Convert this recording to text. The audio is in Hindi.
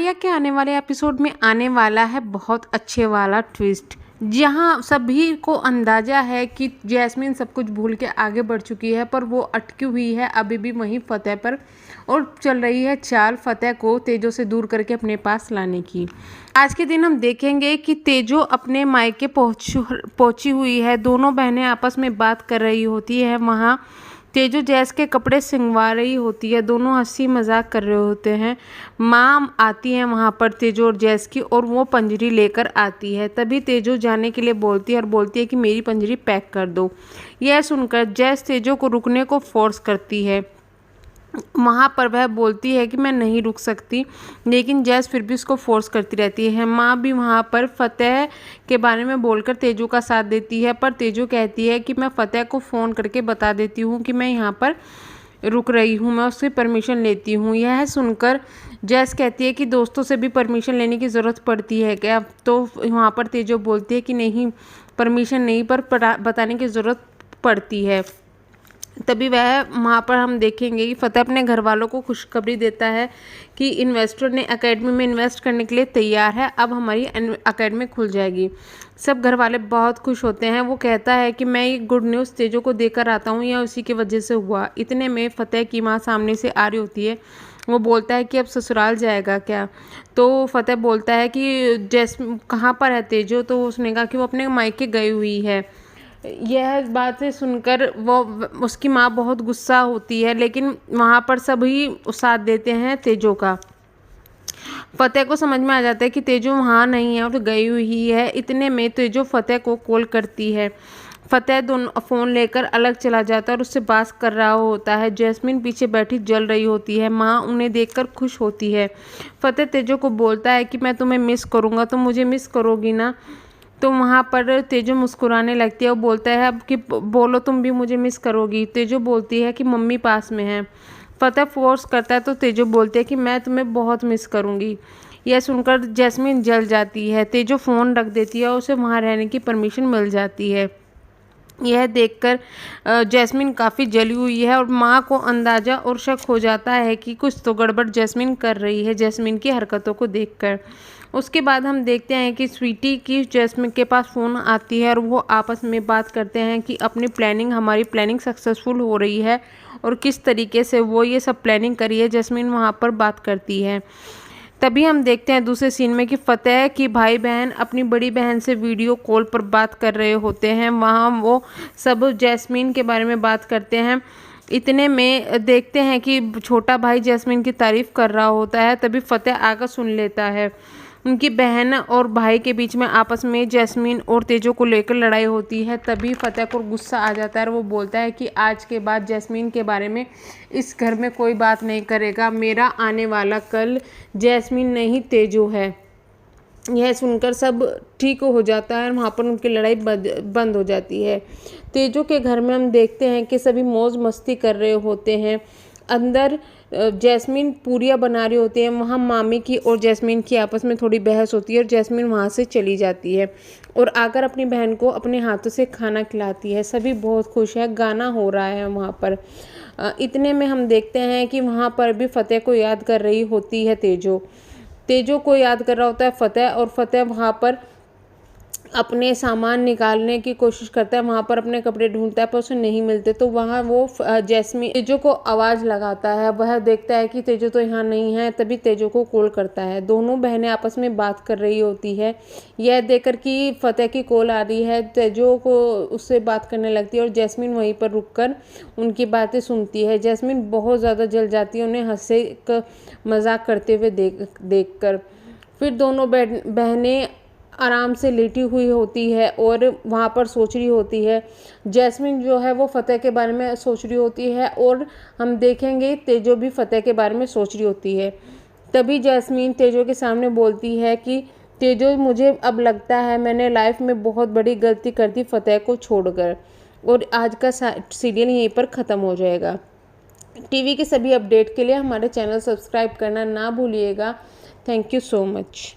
आर्या के आने वाले एपिसोड में आने वाला है बहुत अच्छे वाला ट्विस्ट, जहां सभी को अंदाजा है कि जैस्मिन सब कुछ भूल के आगे बढ़ चुकी है, पर वो अटकी हुई है अभी भी वहीं फतेह पर और चल रही है चाल फतेह को तेजो से दूर करके अपने पास लाने की। आज के दिन हम देखेंगे कि तेजो अपने मायके पहुंची हुई है। दोनों बहनें आपस में बात कर रही होती है। वहाँ तेजो जैस के कपड़े सिंगवा रही होती है। दोनों हंसी मजाक कर रहे होते हैं। माँ आती है वहाँ पर तेजो और जैस की, और वो पंजरी लेकर आती है। तभी तेजो जाने के लिए बोलती है और बोलती है कि मेरी पंजरी पैक कर दो। यह सुनकर जैस तेजो को रुकने को फोर्स करती है। वहाँ पर वह बोलती है कि मैं नहीं रुक सकती, लेकिन जैस फिर भी उसको फोर्स करती रहती है। माँ भी वहाँ पर फतेह के बारे में बोलकर तेजो का साथ देती है, पर तेजो कहती है कि मैं फतेह को फ़ोन करके बता देती हूँ कि मैं यहाँ पर रुक रही हूँ, मैं उससे परमिशन लेती हूँ। यह सुनकर जैस कहती है कि दोस्तों से भी परमिशन लेने की ज़रूरत पड़ती है क्या? तो वहाँ पर तेजो बोलती है कि नहीं, परमिशन नहीं, पर बताने की ज़रूरत पड़ती है। तभी वह वहाँ पर हम देखेंगे कि फतेह अपने घर वालों को खुशखबरी देता है कि इन्वेस्टर ने एकेडमी में इन्वेस्ट करने के लिए तैयार है, अब हमारी एकेडमी खुल जाएगी। सब घर वाले बहुत खुश होते हैं। वो कहता है कि मैं ये गुड न्यूज़ तेजो को देकर आता हूँ, या उसी की वजह से हुआ। इतने में फतेह की माँ सामने से आ रही होती है। वो बोलता है कि अब ससुराल जाएगा क्या? तो फतेह बोलता है कि जैस्मिन कहाँ पर है तेजो? तो उसने कहा कि वो अपने मायके गई हुई है। यह बातें सुनकर वो उसकी माँ बहुत गुस्सा होती है, लेकिन वहाँ पर सभी साथ देते हैं तेजो का। फतेह को समझ में आ जाता है कि तेजो वहाँ नहीं है और गई हुई है। इतने में तेजो फतेह को कॉल करती है। फतेह दोनों फ़ोन लेकर अलग चला जाता है और उससे बात कर रहा होता है। जैस्मिन पीछे बैठी जल रही होती है। माँ उन्हें देखकर खुश होती है। फतेह तेजो को बोलता है कि मैं तुम्हें मिस करूँगा, तुम मुझे मिस करोगी ना? तो वहाँ पर तेजो मुस्कुराने लगती है। वो बोलता है अब कि बोलो तुम भी मुझे मिस करोगी। तेजो बोलती है कि मम्मी पास में है। फतेह फोर्स करता है तो तेजो बोलती है कि मैं तुम्हें बहुत मिस करूँगी। यह सुनकर जैस्मिन जल जाती है। तेजो फ़ोन रख देती है और उसे वहाँ रहने की परमिशन मिल जाती है। यह देखकर जैस्मिन काफ़ी जली हुई है और माँ को अंदाज़ा और शक हो जाता है कि कुछ तो गड़बड़ जैस्मिन कर रही है जैस्मिन की हरकतों को देखकर। उसके बाद हम देखते हैं कि स्वीटी की जैस्मिन के पास फ़ोन आती है और वो आपस में बात करते हैं कि हमारी प्लानिंग सक्सेसफुल हो रही है और किस तरीके से वो ये सब प्लानिंग करी है। जैस्मिन वहाँ पर बात करती है। तभी हम देखते हैं दूसरे सीन में कि फतेह की भाई बहन अपनी बड़ी बहन से वीडियो कॉल पर बात कर रहे होते हैं। वहाँ वो सब जैस्मिन के बारे में बात करते हैं। इतने में देखते हैं कि छोटा भाई जैस्मिन की तारीफ़ कर रहा होता है। तभी फतेह आकर सुन लेता है। उनकी बहन और भाई के बीच में आपस में जैस्मिन और तेजो को लेकर लड़ाई होती है। तभी फतेह को गुस्सा आ जाता है और वो बोलता है कि आज के बाद जैस्मिन के बारे में इस घर में कोई बात नहीं करेगा। मेरा आने वाला कल जैस्मिन नहीं तेजो है। यह सुनकर सब ठीक हो जाता है और वहाँ पर उनकी लड़ाई बंद हो जाती है। तेजो के घर में हम देखते हैं कि सभी मौज मस्ती कर रहे होते हैं। अंदर जैस्मिन पूरियाँ बना रही होती है। वहाँ मामी की और जैस्मिन की आपस में थोड़ी बहस होती है और जैस्मिन वहाँ से चली जाती है और आकर अपनी बहन को अपने हाथों से खाना खिलाती है। सभी बहुत खुश है। गाना हो रहा है वहाँ पर। इतने में हम देखते हैं कि वहाँ पर भी फतेह को याद कर रही होती है तेजो को याद कर रहा होता है फतेह, और फतेह वहाँ पर अपने सामान निकालने की कोशिश करता है। वहाँ पर अपने कपड़े ढूंढता है पर उसे नहीं मिलते। तो वहाँ वो जैस्मिन तेजो को आवाज़ लगाता है। वह देखता है कि तेजो तो यहाँ नहीं है। तभी तेजो को कॉल करता है। दोनों बहनें आपस में बात कर रही होती है। यह देखकर कि फतेह की कॉल आ रही है, तेजो को उससे बात करने लगती है और जैस्मिन वहीं पर रुककर उनकी बातें सुनती है। जैस्मिन बहुत ज़्यादा जल जाती है उन्हें हंसे मजाक करते हुए देख कर। फिर दोनों बहनें आराम से लेटी हुई होती है और वहाँ पर सोच रही होती है। जैस्मिन जो है वो फतेह के बारे में सोच रही होती है और हम देखेंगे तेजो भी फतेह के बारे में सोच रही होती है। तभी जैस्मिन तेजो के सामने बोलती है कि तेजो, मुझे अब लगता है मैंने लाइफ में बहुत बड़ी गलती कर दी फतेह को छोड़कर, और आज का सीरियल यहीं पर ख़त्म हो जाएगा। टीवी के सभी अपडेट के लिए हमारे चैनल सब्सक्राइब करना ना भूलिएगा। Thank you so much.